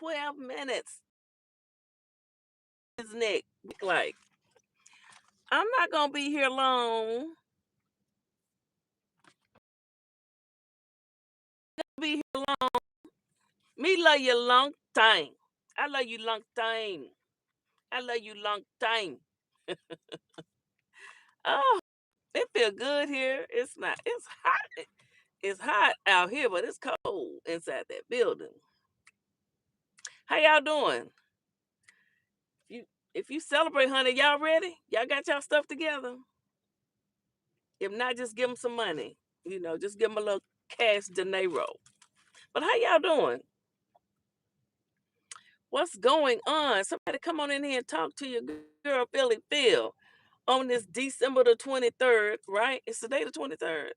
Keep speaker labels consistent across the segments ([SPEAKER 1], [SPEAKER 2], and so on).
[SPEAKER 1] 12 minutes. His neck. Like, I'm not going to be here long. Be here long. Me love you long time. I love you long time. I love you long time. Oh, it feel good here. It's not. It's hot. It's hot out here, but it's cold inside that building. How y'all doing? If you celebrate, honey, y'all ready? Y'all got y'all stuff together? If not, just give them some money. Just give them a little cash dinero. But how y'all doing? What's going on? Somebody come on in here and talk to your girl, Philly Phil, on this December the 23rd, right? It's today the 23rd.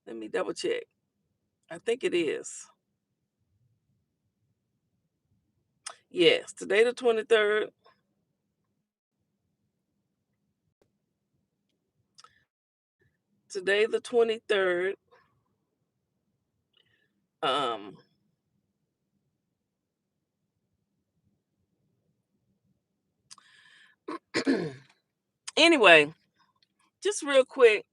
[SPEAKER 1] Let me double check. I think it is. Yes, today the 23rd. Today the 23rd. Um anyway, just real quick.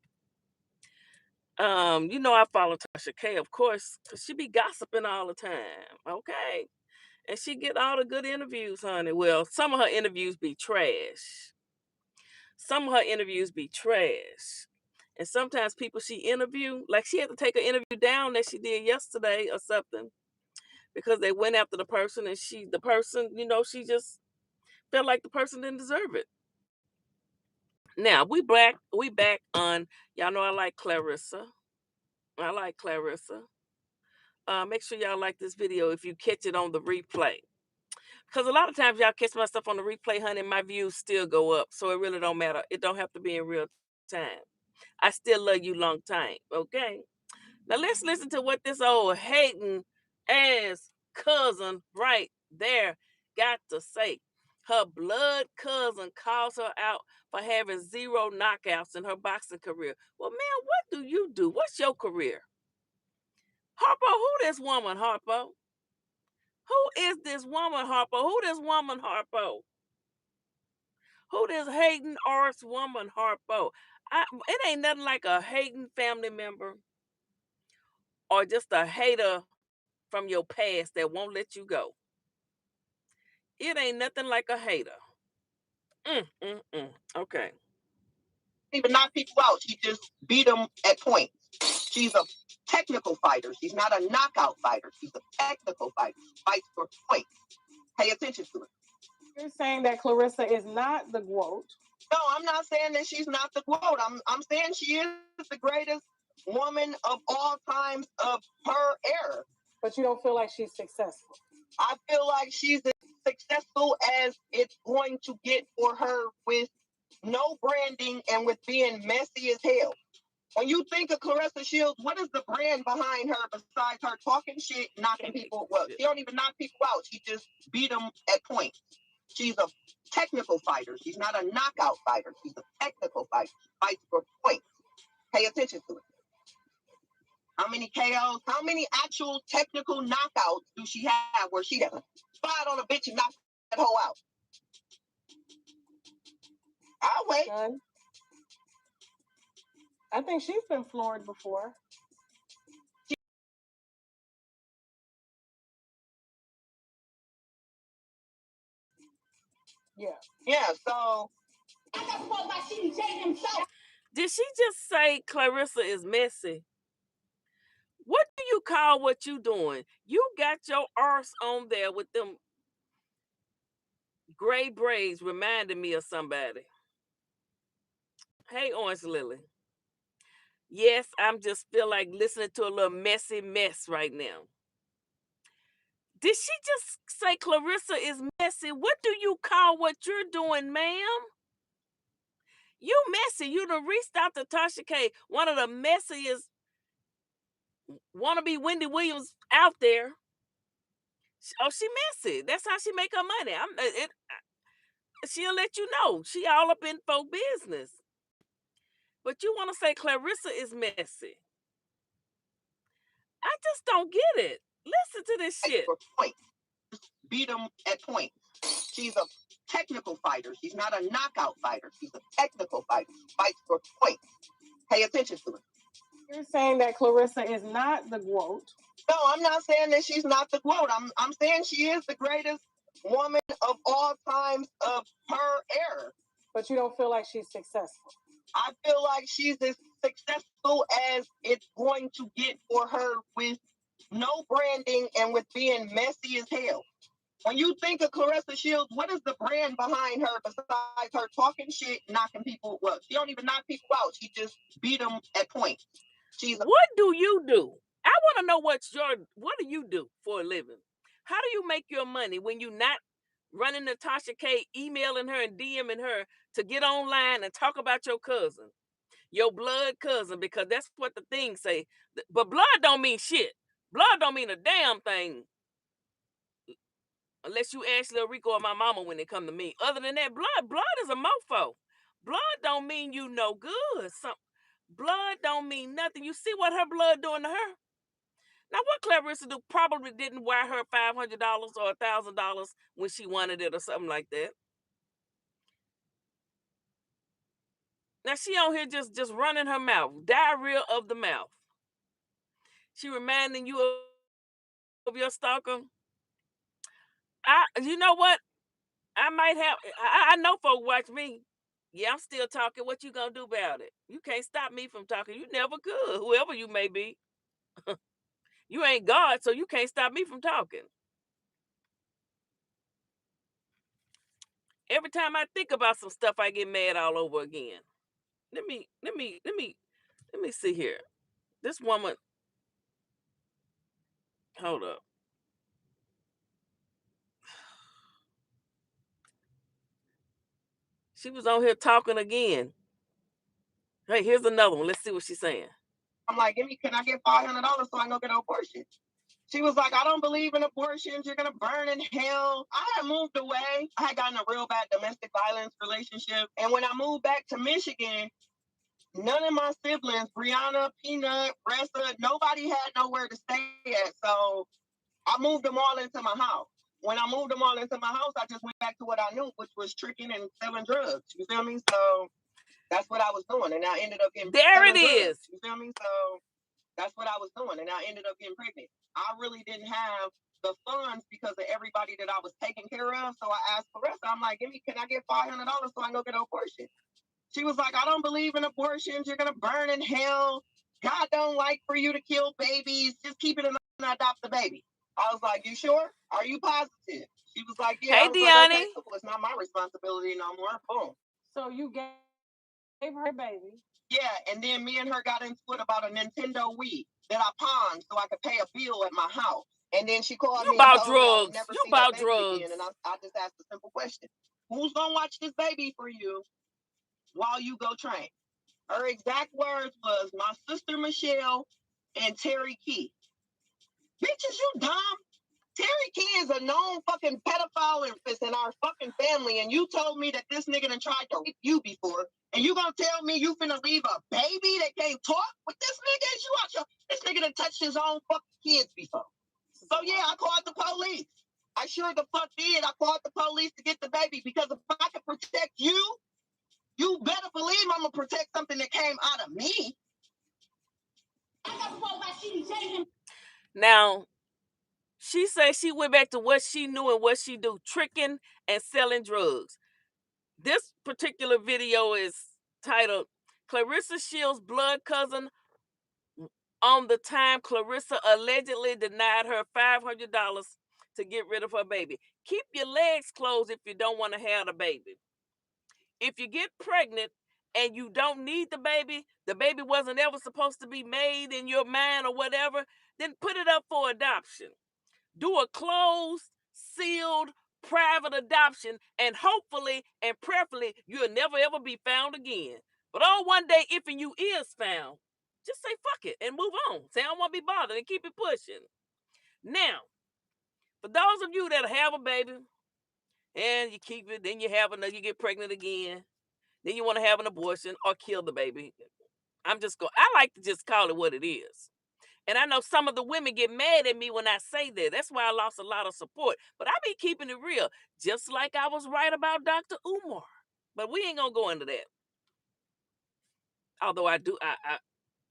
[SPEAKER 1] I follow Tasha K, of course, 'cause she be gossiping all the time. Okay. And she get all the good interviews, honey. Well, some of her interviews be trash. Some of her interviews be trash. And sometimes people she interview, like she had to take an interview down that she did yesterday or something because they went after the person and the person, she just felt like the person didn't deserve it. Now we back on, y'all know I like Clarissa. I like Clarissa. Make sure y'all like this video if you catch it on the replay. Because a lot of times y'all catch my stuff on the replay, honey, my views still go up. So it really don't matter. It don't have to be in real time. I still love you long time. Okay. Now let's listen to what this old hating ass cousin right there got to say. Her blood cousin calls her out for having 0 knockouts in her boxing career. Well, man, what do you do? What's your career? Harpo, who this woman, Harpo? Who is this woman, Harpo? Who this woman, Harpo? Who this hating arse woman, Harpo? It ain't nothing like a hating family member or just a hater from your past that won't let you go. It ain't nothing like a hater. Okay.
[SPEAKER 2] Even knock people out. She just beat them at points. She's a technical fighter. She's not a knockout fighter. She's a technical fighter. She fights for points. Pay attention to it.
[SPEAKER 3] You're saying that Clarissa is not the GOAT.
[SPEAKER 2] No, I'm not saying that she's not the GOAT. I'm saying she is the greatest woman of all times of her era.
[SPEAKER 3] But you don't feel like she's successful.
[SPEAKER 2] I feel like she's as successful as it's going to get for her with no branding and with being messy as hell. When you think of Clarissa Shields, what is the brand behind her besides her talking shit, knocking people? Well, she don't even knock people out. She just beat them at points. She's a technical fighter. She's not a knockout fighter. She's a technical fighter. She fights for points. Pay attention to it. How many KOs? How many actual technical knockouts do she have where she has spied on a bitch and knocked that hoe out? I'll wait.
[SPEAKER 3] I think she's been floored before.
[SPEAKER 2] Yeah, so
[SPEAKER 1] did she just say Clarissa is messy? What do you call what you doing? You got your arse on there with them gray braids reminding me of somebody. Hey, Orange Lily. Yes, I'm just feel like listening to a little messy mess right now. Did she just say Clarissa is messy? What do you call what you're doing, ma'am? You messy. You done reached out to Tasha K, one of the messiest wannabe Wendy Williams out there. Oh, she messy. That's how she make her money. She'll let you know. She all up in folk business. But you want to say Clarissa is messy. I just don't get it. Listen to this shit.
[SPEAKER 2] For points. Beat them at points. She's a technical fighter. She's not a knockout fighter. She's a technical fighter. She fights for points. Pay attention to it.
[SPEAKER 3] You're saying that Clarissa is not the GOAT.
[SPEAKER 2] No, I'm not saying that she's not the GOAT. I'm saying she is the greatest woman of all times of her era.
[SPEAKER 3] But you don't feel like she's successful.
[SPEAKER 2] I feel like she's as successful as it's going to get for her with no branding and with being messy as hell. When you think of Clarissa Shields, what is the brand behind her besides her talking shit, knocking people? Well, she don't even knock people out. She just beat them at points.
[SPEAKER 1] What do you do? I want to know what do you do for a living? How do you make your money when you not running Natasha K, emailing her and DMing her to get online and talk about your cousin, your blood cousin, because that's what the things say. But blood don't mean shit. Blood don't mean a damn thing. Unless you Ashley or Rico or my mama when they come to me. Other than that, blood is a mofo. Blood don't mean you no good. Blood don't mean nothing. You see what her blood doing to her? Now, what Clarissa do probably didn't wire her $500 or $1,000 when she wanted it or something like that. Now, she on here just running her mouth. Diarrhea of the mouth. She reminding you of your stalker. You know what? I might have, I know folk watch me. Yeah, I'm still talking. What you gonna do about it? You can't stop me from talking. You never could, whoever you may be. You ain't God, so you can't stop me from talking. Every time I think about some stuff, I get mad all over again. Let me see here. This woman, hold up. She was on here talking again. Hey, here's another one. Let's see what she's saying. I'm like, can I get $500 so I can go get an abortion? She was like, I don't believe in abortions. You're going to burn in hell. I had moved away. I had gotten a real bad domestic violence relationship. And when I moved back to Michigan, none of my siblings, Brianna, Peanut, Ressa, nobody had nowhere to stay at. So I moved them all into my house. When I moved them all into my house, I just went back to what I knew, which was tricking and selling drugs. You feel me? So that's what I was doing. And I ended up getting there it is. You feel me? So that's what I was doing. And I ended up getting pregnant. I really didn't have the funds because of everybody that I was taking care of. So I asked Clarissa, I'm like, can I get $500 so I can go get an abortion? She was like, I don't believe in abortions. You're going to burn in hell. God don't like for you to kill babies. Just keep it and adopt the baby. I was like, you sure? Are you positive? She was like, yeah. Hey, Deanne. Like, okay, cool. It's not my responsibility no more. Boom.
[SPEAKER 3] So you gave her a baby.
[SPEAKER 2] Yeah, and then me and her got into it about a Nintendo Wii that I pawned so I could pay a bill at my house. And then she called me
[SPEAKER 1] about drugs. You about drugs.
[SPEAKER 2] Again, and I just asked a simple question. Who's going to watch this baby for you while you go train? Her exact words was my sister Michelle and Terry Key. Bitches, you dumb. Terry Key is a known fucking pedophile in our fucking family, and you told me that this nigga done tried to rape you before, and you gonna tell me you finna leave a baby that can't talk with this nigga? Is you out your, this nigga done touched his own fucking kids before. So yeah, I called the police. I sure the fuck did. I called the police to get the baby because if I can protect you, you better believe I'm gonna protect something that came out of me.
[SPEAKER 1] Now, she said she went back to what she knew and what she do, tricking and selling drugs. This particular video is titled Clarissa Shields' blood cousin on the time Clarissa allegedly denied her $500 to get rid of her baby. Keep your legs closed if you don't want to have the baby. If you get pregnant and you don't need the baby wasn't ever supposed to be made in your mind or whatever, then put it up for adoption. Do a closed, sealed, private adoption, and hopefully and prayerfully you'll never ever be found again. But one day, if and you is found, just say fuck it and move on. Say I don't want to be bothered and keep it pushing. Now, for those of you that have a baby and you keep it, then you have another, you get pregnant again, then you want to have an abortion or kill the baby. I like to just call it what it is. And I know some of the women get mad at me when I say that. That's why I lost a lot of support. But I be keeping it real, just like I was right about Dr. Umar. But we ain't gonna go into that. Although I do,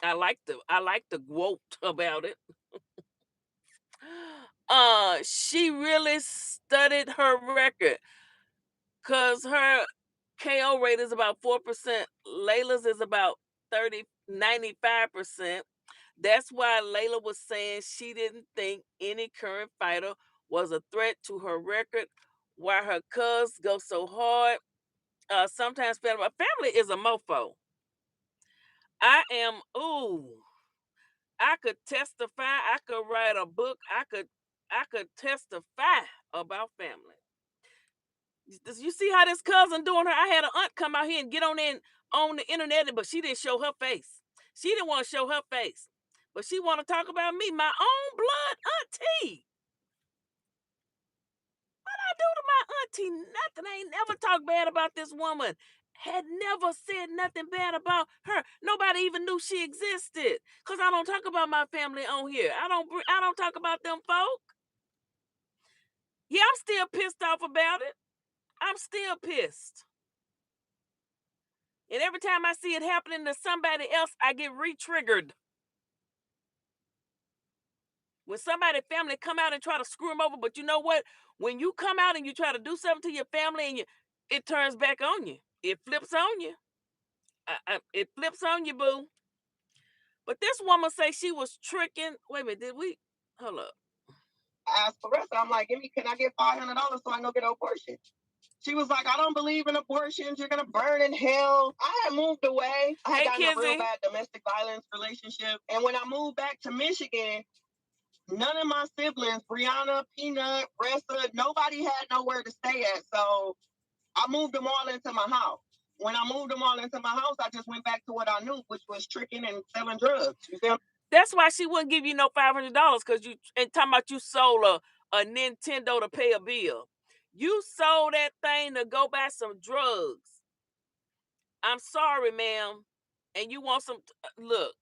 [SPEAKER 1] I like the quote about it. She really studied her record because her KO rate is about 4%. Layla's is about 95%. That's why Layla was saying she didn't think any current fighter was a threat to her record. Why her cuz go so hard. Sometimes family is a mofo. I am, ooh, I could testify, I could write a book, I could testify about family. You see how this cousin doing her? I had an aunt come out here and get on in on the internet, but she didn't show her face. She didn't want to show her face. But she want to talk about me, my own blood auntie. I do to my auntie nothing. I ain't never talked bad about this woman. Had never said nothing bad about her. Nobody even knew she existed. Cause I don't talk about my family on here. I don't talk about them folk. Yeah, I'm still pissed off about it. I'm still pissed. And every time I see it happening to somebody else, I get re-triggered. When somebody family come out and try to screw them over, but you know what? When you come out and you try to do something to your family and it turns back on you. It flips on you. It flips on you, boo. But this woman say she was tricking. Wait a minute, did we? Hold up.
[SPEAKER 2] I asked Clarissa, I'm like, can I get $500 so I can go get an abortion? She was like, I don't believe in abortions. You're going to burn in hell. I had moved away. I had
[SPEAKER 1] Hey,
[SPEAKER 2] gotten a real
[SPEAKER 1] Kizzy.
[SPEAKER 2] bad domestic violence relationship. And when I moved back to Michigan, none of my siblings, Brianna, Peanut, Ressa, nobody had nowhere to stay at. So I moved them all into my house. When I moved them all into my house, I just went back to what I knew, which was tricking and selling drugs. You see?
[SPEAKER 1] That's why she wouldn't give you no $500 because you and talking about you sold a Nintendo to pay a bill. You sold that thing to go buy some drugs. I'm sorry, ma'am. And you want some look,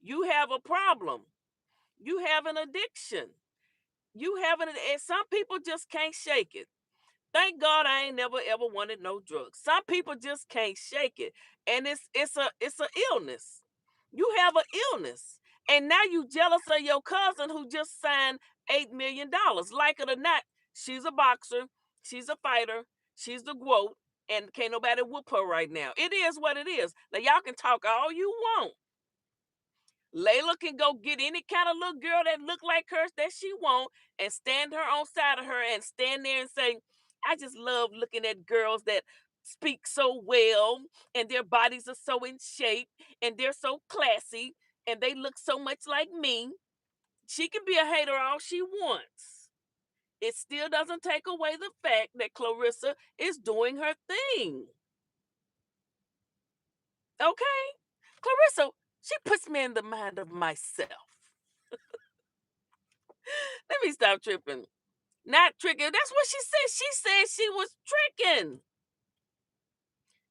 [SPEAKER 1] you have a problem. You have an addiction. You have an and some people just can't shake it. Thank God I ain't never ever wanted no drugs. Some people just can't shake it. And it's a illness. You have an illness. And now you jealous of your cousin who just signed $8 million. Like it or not, she's a boxer, she's a fighter, she's the GOAT, and can't nobody whoop her right now. It is what it is. Now y'all can talk all you want. Layla can go get any kind of little girl that look like her that she want and stand her on side of her and stand there and say, I just love looking at girls that speak so well and their bodies are so in shape and they're so classy and they look so much like me. She can be a hater all she wants. It still doesn't take away the fact that Clarissa is doing her thing. Okay? Clarissa, she puts me in the mind of myself. Let me stop tripping. Not tricking. That's what she said. She said she was tricking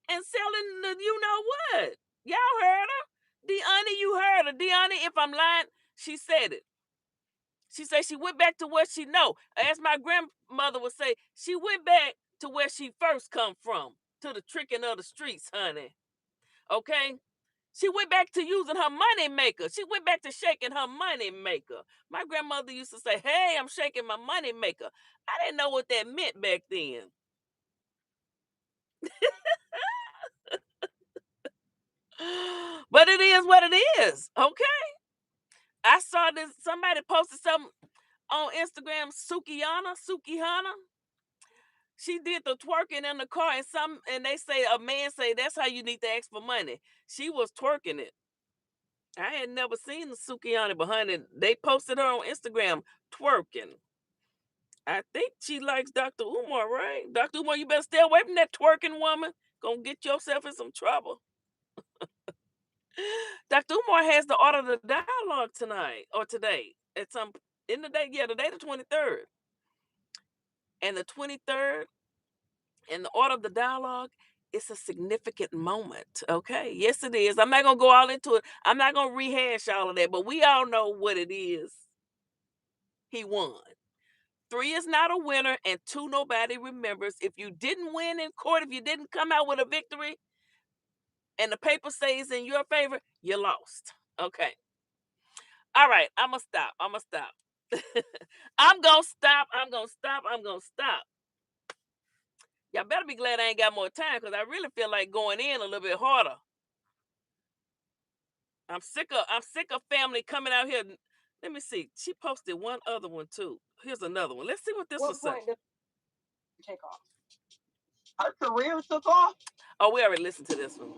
[SPEAKER 1] and selling the you know what. Y'all heard her? Deanna, you heard her. Deanna, if I'm lying, she said it. She said she went back to what she know. As my grandmother would say, she went back to where she first come from, to the tricking of the streets, honey. Okay? She went back to using her money maker. She went back to shaking her money maker. My grandmother used to say, hey, I'm shaking my money maker. I didn't know what that meant back then. But it is what it is. Okay. I saw this, somebody posted something on Instagram, Sukihana. She did the twerking in the car and they say a man say that's how you need to ask for money. She was twerking it. I had never seen the Sukihana behind it. They posted her on Instagram twerking. I think she likes Dr. Umar, right? Dr. Umar, you better stay away from that twerking woman. Gonna get yourself in some trouble. Dr. Umar has the art of the dialogue tonight or today. At some in the day, yeah, the day the 23rd. And the 23rd and the art of the dialogue it's a significant moment. Okay. Yes, it is. I'm not gonna go all into it. I'm not gonna rehash all of that, but we all know what it is. He won. Three is not a winner, and two, nobody remembers. If you didn't win in court, if you didn't come out with a victory, and the paper says in your favor, you lost. Okay. All right. I'm gonna stop. I'm gonna stop. I'm gonna stop. I'm gonna stop. I'm gonna stop. Y'all better be glad I ain't got more time because I really feel like going in a little bit harder. I'm sick of family coming out here. Let me see. She posted one other one too. Here's another one. Let's see what this one
[SPEAKER 3] What
[SPEAKER 1] say.
[SPEAKER 3] point does it take off?
[SPEAKER 2] Her career took off.
[SPEAKER 1] Oh, we already listened to this one.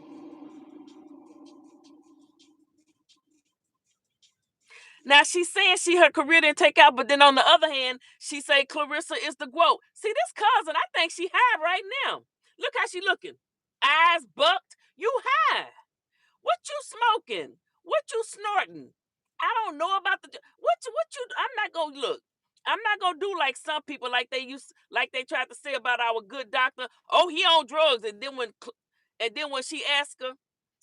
[SPEAKER 1] Now she's saying her career didn't take out, but then on the other hand, she say Clarissa is the GOAT. See, this cousin, I think she high right now. Look how she looking. Eyes bucked. You high. What you smoking? What you snorting? I don't know about what you. I'm not gonna look. I'm not gonna do like some people like they tried to say about our good doctor. Oh, he on drugs, and then when she asked her,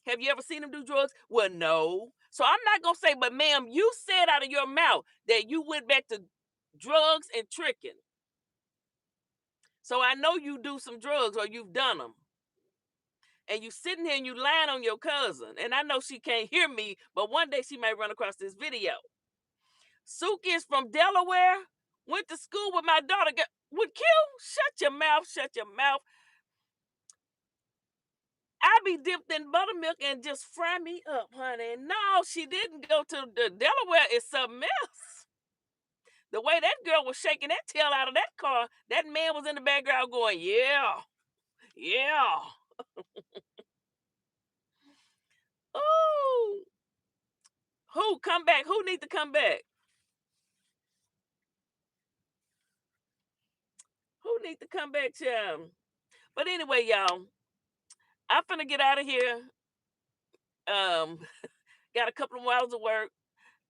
[SPEAKER 1] "Have you ever seen him do drugs?" Well, no. So I'm not gonna say, but ma'am, you said out of your mouth that you went back to drugs and tricking. So I know you do some drugs or you've done them. And you sitting here and you lying on your cousin. And I know she can't hear me, but one day she may run across this video. Suki is from Delaware, went to school with my daughter. With Q, shut your mouth, shut your mouth. I be dipped in buttermilk and just fry me up, honey. No, she didn't go to the Delaware. It's something else. The way that girl was shaking that tail out of that car, that man was in the background going, yeah, yeah. Ooh. Who come back? Who need to come back? Who need to come back, child? But anyway, y'all, I'm finna get out of here. Um, got a couple of hours of work.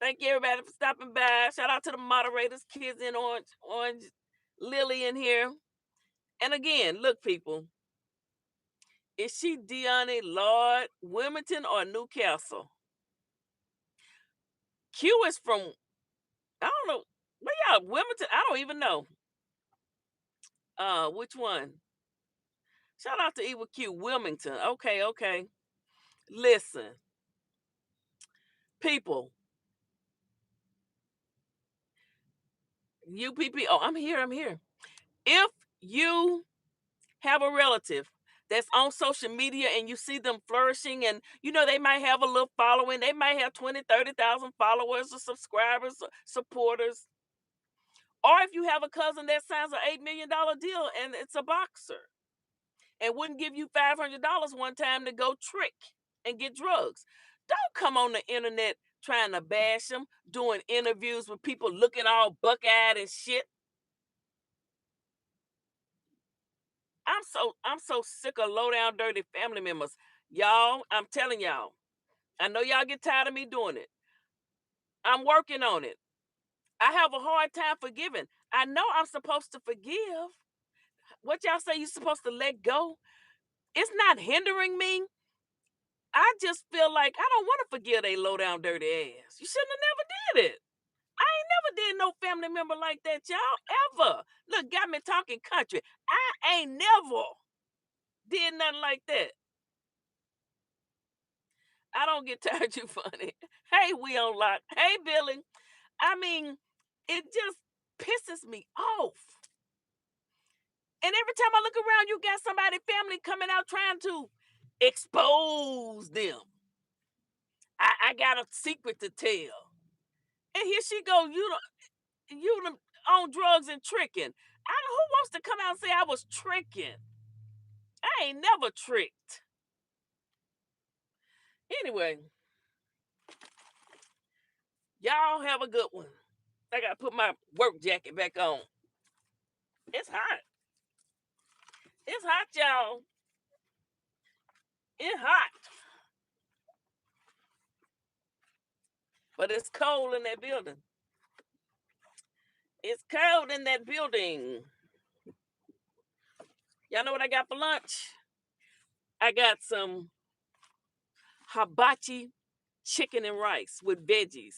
[SPEAKER 1] Thank you everybody for stopping by. Shout out to the moderators, kids in orange, Lily in here. And again, look, people, is she Deanne Lord, Wilmington, or Newcastle? Q is from I don't know. But yeah, Wilmington. I don't even know. Which one? Shout out to Ewa Q, Wilmington. Okay, okay. Listen, people, UPP. Oh, I'm here. I'm here. If you have a relative that's on social media and you see them flourishing and they might have a little following, they might have 20, 30,000 followers or subscribers or supporters, or if you have a cousin that signs an $8 million deal and it's a boxer and wouldn't give you $500 one time to go trick and get drugs, don't come on the internet trying to bash them, doing interviews with people looking all buck-eyed and shit. I'm so sick of low down dirty family members. Y'all, I'm telling y'all. I know y'all get tired of me doing it. I'm working on it. I have a hard time forgiving. I know I'm supposed to forgive. What y'all say you're supposed to let go? It's not hindering me. I just feel like I don't want to forgive they low down dirty ass. You shouldn't have never did it. I ain't never did no family member like that, y'all, ever. Look, got me talking country. I ain't never did nothing like that. I don't get tired you funny. Hey, we on lock. Hey, Billy. I mean, it just pisses me off. And every time I look around, you got somebody family coming out trying to expose them. I got a secret to tell. And here she go, you on drugs and tricking. Who wants to come out and say I was tricking? I ain't never tricked. Anyway, y'all have a good one. I gotta put my work jacket back on. It's hot. It's hot, y'all. It's hot. But it's cold in that building. It's cold in that building. Y'all know what I got for lunch? I got some hibachi chicken and rice with veggies,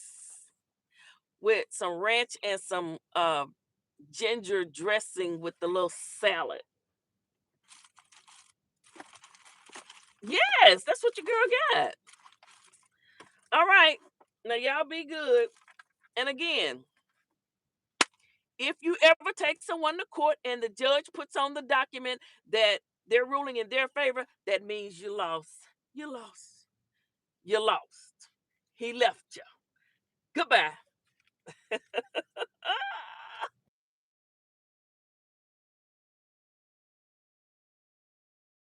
[SPEAKER 1] with some ranch and some ginger dressing with the little salad. Yes, that's what your girl got. All right. Now y'all be good. And again, if you ever take someone to court and the judge puts on the document that they're ruling in their favor, that means you lost. You lost. You lost. He left you. Goodbye.